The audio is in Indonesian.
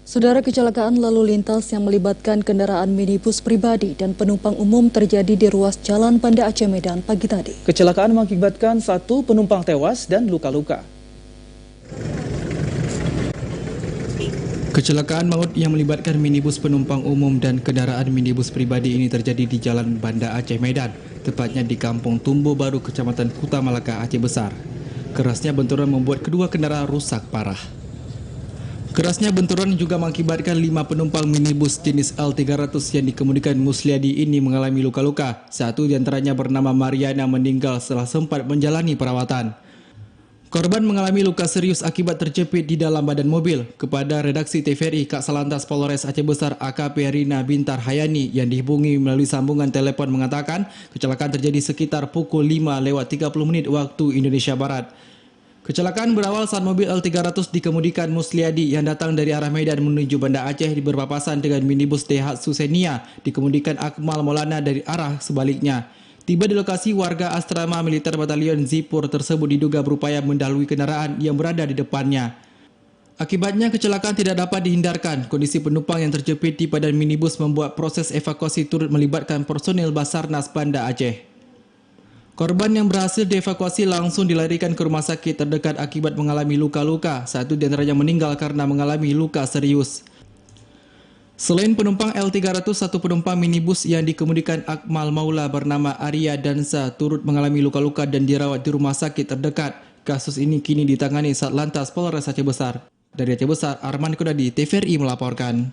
Saudara, kecelakaan lalu lintas yang melibatkan kendaraan minibus pribadi dan penumpang umum terjadi di ruas Jalan Banda Aceh Medan pagi tadi. Kecelakaan mengakibatkan 1 penumpang tewas dan luka-luka. Kecelakaan maut yang melibatkan minibus penumpang umum dan kendaraan minibus pribadi ini terjadi di Jalan Banda Aceh Medan, tepatnya di Kampung Tumbo Baru, Kecamatan Kuta Malaka, Aceh Besar. Kerasnya benturan membuat kedua kendaraan rusak parah. Kerasnya benturan juga mengakibatkan 5 penumpang minibus jenis L300 yang dikemudikan Musliadi ini mengalami luka-luka. 1 diantaranya bernama Mariana meninggal setelah sempat menjalani perawatan. Korban mengalami luka serius akibat terjepit di dalam badan mobil. Kepada redaksi TVRI, Kak Salantas Polres Aceh Besar AKP Rina Bintar Hayani yang dihubungi melalui sambungan telepon mengatakan kecelakaan terjadi sekitar pukul 5:30 waktu Indonesia Barat. Kecelakaan berawal saat mobil L300 dikemudikan Musliadi yang datang dari arah Medan menuju Banda Aceh berpapasan dengan minibus Daihatsu Xenia dikemudikan Akmal Maulana dari arah sebaliknya. Tiba di lokasi, warga asrama militer batalion Zipur tersebut diduga berupaya mendahului kendaraan yang berada di depannya. Akibatnya kecelakaan tidak dapat dihindarkan. Kondisi penumpang yang terjepit di badan minibus membuat proses evakuasi turut melibatkan personil Basarnas Banda Aceh. Korban yang berhasil dievakuasi langsung dilarikan ke rumah sakit terdekat akibat mengalami luka-luka. 1 diantaranya meninggal karena mengalami luka serius. Selain penumpang L300, 1 penumpang minibus yang dikemudikan Akmal Maula bernama Arya Dansa turut mengalami luka-luka dan dirawat di rumah sakit terdekat. Kasus ini kini ditangani Satlantas Polres Aceh Besar. Dari Aceh Besar, Arman Kudadi, TVRI melaporkan.